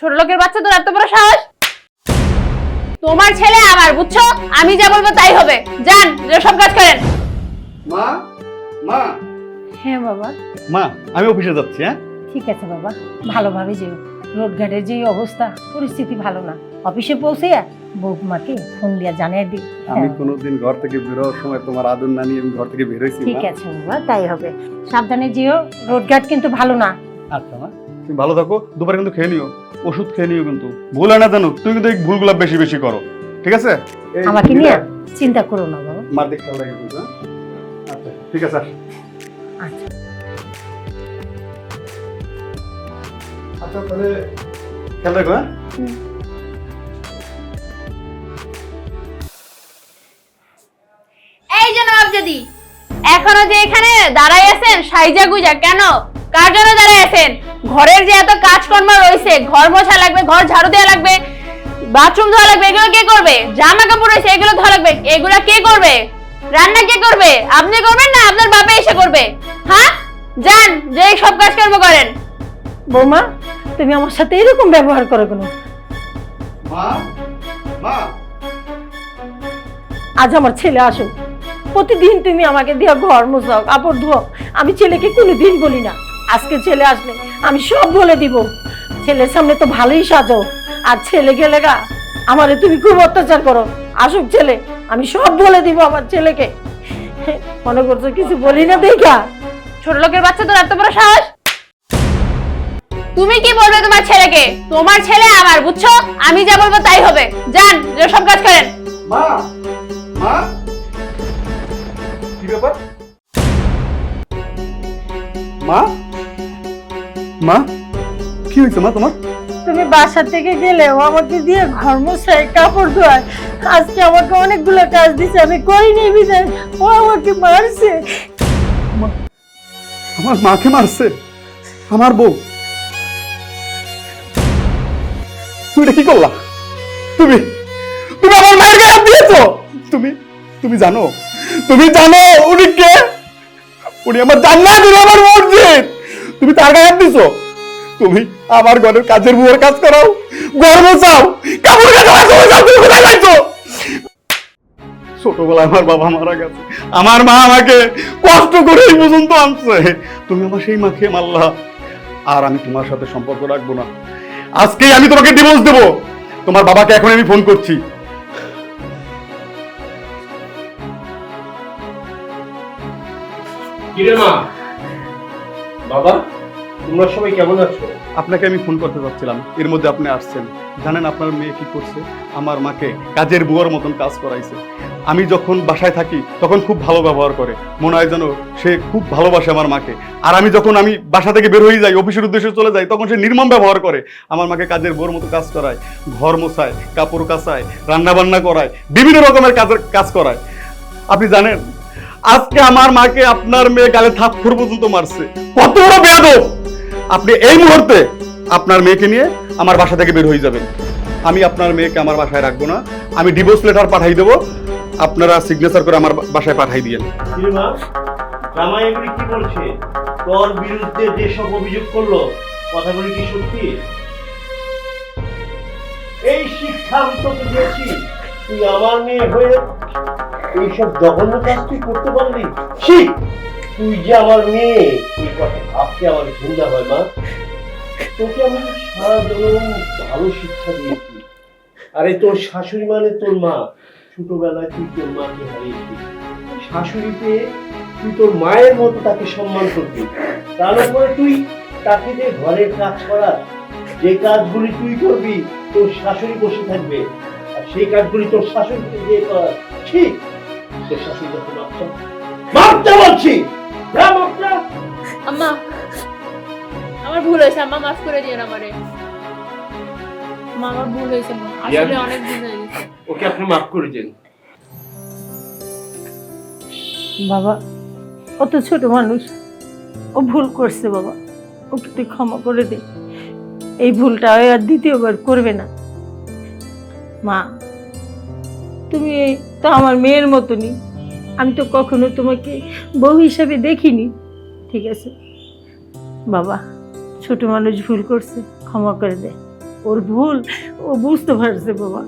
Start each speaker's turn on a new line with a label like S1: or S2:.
S1: ছোট লোকের বাচ্চা তোর এত বড় সাহস? তোমার ছেলে আমার, বুঝছো? আমি যা বলবো তাই হবে। যান, সব কাজ করেন।
S2: মা মা
S3: হ্যাঁ বাবা।
S2: মা আমি অফিসে যাচ্ছি। হ্যাঁ
S3: ঠিক আছে বাবা, ভালোভাবে যেও। রোডঘাটের যে অবস্থা, পরিস্থিতি ভালো না। অফিসে পৌঁছে বৌমাকে ফোন দিয়া জানিয়ে দিই।
S2: আমি কোনোদিন ঘর থেকে বেরোর সময় তোমার আদর না নিয়ে আমি ঘর থেকে বেরোইছি।
S3: ঠিক আছে বাবা, তাই হবে। সাবধানে যেও, রোডঘাট কিন্তু ভালো না।
S2: আচ্ছা মা, তুমি ভালো থাকো। দুপুরে কিন্তু খেয়ে নিও, ওষুধ খেয়ে নিও কিন্তু। ভুল হয় না জানো, তুমি কিন্তু এই ভুলগুলো বেশি বেশি করো, ঠিক আছে?
S3: আমাকে নিয়ে চিন্তা করো না বাবা।
S2: মার দিক খেয়াল রাখো কিন্তু। আচ্ছা ঠিক আছে।
S3: আচ্ছা
S2: আচ্ছা তাহলে খেয়াল রাখো। হ্যাঁ
S1: এই যে নবাব জাদি, এখনো যে এখানে দাঁড়াই আছেন সাইজা গুজা, কেন? কার জন্য দাঁড়াই আছেন? ঘরের যে এত কাজকর্ম রয়েছে, ঘর মোছা লাগবে, ঘর ঝাড়ু দেওয়া লাগবে, বাথরুম ধোয়া লাগবে, এগুলো কে করবে? জামা কাপড় রয়েছে, এগুলো ধোয়া লাগবে, এগুলো কে করবে? রান্না কে করবে? আপনি করবেন না আপনার বাবা এসে করবে? হ্যাঁ, যান, যে সব কাজকর্ম করেন।
S3: বৌমা, তুমি আমার সাথে এরকম ব্যবহার করো কেন?
S2: মা মা
S3: আজ আমার ছেলে আসুক, প্রতিদিন তুমি আমাকে দিয়ে ঘর মোছাও, কাপড় ধোও। আমি ছেলেকে কোনোদিন বলি না। আজকে ছেলে আসলে আমি সব বলে দিব। ছেলের সামনে তো ভালোই সাজো, আর ছেলে গেলে গা আমারে তুমি খুব অত্যাচার করো। আসুক ছেলে, আমি সব বলে দিব আমার ছেলেকে। মনে করছো কিছু বলি না দেখা?
S1: ছোট লোকের বাচ্চা তোর এত বড় সাহস? তুমি কি বলবে তোমার ছেলেকে? তোমার ছেলে আমার, বুঝছো? আমি যা বলবো তাই হবে। যান, সব কাজ করেন।
S2: মা মা কি ব্যাপার? মা মা কি হয়েছে মা তোমার?
S3: তুমি বাসা থেকে গেলেও আমাকে দিয়ে ঘর মোছায়, কাপড় ধোয়ায়। আজকে আমাকে অনেকগুলো কাজ দিছে, আমি করিনি বিধায় ও আমাকে মারছে।
S2: আমার মাকে মারছে আমার বউ? তুমি এটা কি করলা? তুমি তুমি আমার মায়ের গায়ে হাত দিয়েছো? তুমি তুমি জানো, তুমি জানো উনি কে? উনি আমার জান্নাত, উনি আমার মসজিদ। তুমি তার গায়ে হাত দিছো? তুমি আমার ঘরের কাজের বুয়ার কাজ করাও, ঘর মোছাও, কাপড় কাচাও, তুমি কোথায় যাইছো? ছোটবেলায় আমার বাবা মারা গেছে, আমার মা আমাকে কষ্ট করে এই পর্যন্ত আনছে। তুমি আমার সেই মাকে মারলা। আর আমি তোমার সাথে সম্পর্ক রাখবো না। আজকেই আমি তোমাকে ডিভোর্স দেবো। তোমার বাবাকে এখন আমি ফোন করছি।
S4: কিরে মা, বাবা, তোমরা সবাই কেমন আছো?
S2: আপনাকে আমি ফোন করতে চাচ্ছিলাম, এর মধ্যে আপনি আসছেন। জানেন আপনার মেয়ে কি করছে? আমার মাকে কাজের বুয়ার মতন কাজ করাইছে। আমি যখন বাসায় থাকি তখন খুব ভালো ব্যবহার করে, মনে হয় যেন সে খুব ভালোবাসে আমার মাকে। আর আমি যখন বাসা থেকে বের হয়ে যাই, অফিসের উদ্দেশ্যে চলে যাই, তখন সে নির্মম ব্যবহার করে। আমার মাকে কাজের বুয়ার মতো কাজ করায়, ঘর মোছায়, কাপড় কাচায়, রান্না বান্না করায়, বিভিন্ন রকমের কাজ করায়। আপনি জানেন আজকে আমার মাকে আপনার মেয়ে গালে থাপ্পড় পর্যন্ত মারছে। কত বড় বেয়াদব! আপনি এই মুহূর্তে আপনার মেয়েকে নিয়ে আমার বাসা থেকে বের হয়ে যাবেন। আমি আপনার মেয়েকে আমার বাসায় রাখবো না। আমি ডিভোর্স লেটার পাঠাই দেবো, আপনারা সিগনেচার করে আমার বাসায় পাঠাই দিয়েন।
S4: কিরে মা, জামাই এগুলি কি বলছে? তোর বিরুদ্ধে যেসব অভিযোগ করলো, কথাগুলি কি সত্যি? এই শিক্ষা আমি তোকে দিয়েছি, তুই আমার মেয়ে হয়ে এইসব জঘন্য কাজ তুই করতে পারলি? ঠিক, তুই যে আমার মেয়ে, এই কথা ভাবতে আমার ঘৃণা হয় মা। তোকে আমি সারা জীবন ভালো শিক্ষা দিয়েছি। আরে তোর শাশুড়ি মানে তোর মা। ছোটবেলায় তুই তোর মাকে হারিয়েছিস, শাশুড়ি পেয়ে তুই তোর মায়ের মতো তাকে সম্মান করবি। তার উপরে তুই তাকে যে ঘরের কাজ করা, যে কাজগুলি তুই করবি তোর শাশুড়ি বসে থাকবে, আর সেই কাজগুলি তোর শাশুড়িকে দিয়ে করা ঠিক। তোর শাশুড়ি যখন মাপটা বলছি,
S1: আম্মা, আমার ভুল হয়েছে, আম্মা মাফ করে দিয়েন আমারে। মা, আমার ভুল হয়েছে, মা, আসলে অনেক ভুল হয়ে গেছে।
S4: ওকে আপনি মাফ করে দেন।
S3: বাবা, ও তো ছোট মানুষ, ও ভুল করছে বাবা, ওকে তুই ক্ষমা করে দে। এই ভুলটা আর দ্বিতীয়বার করবে না। মা, তুমি তো আমার মেয়ের মতনই, আমি তো কখনো তোমাকে বউ হিসাবে দেখিনি। ঠিক আছে বাবা, ছোট মানুষ ভুল করছে, ক্ষমা করে দে। ওর ভুল ও বুঝতে পারছে বাবা।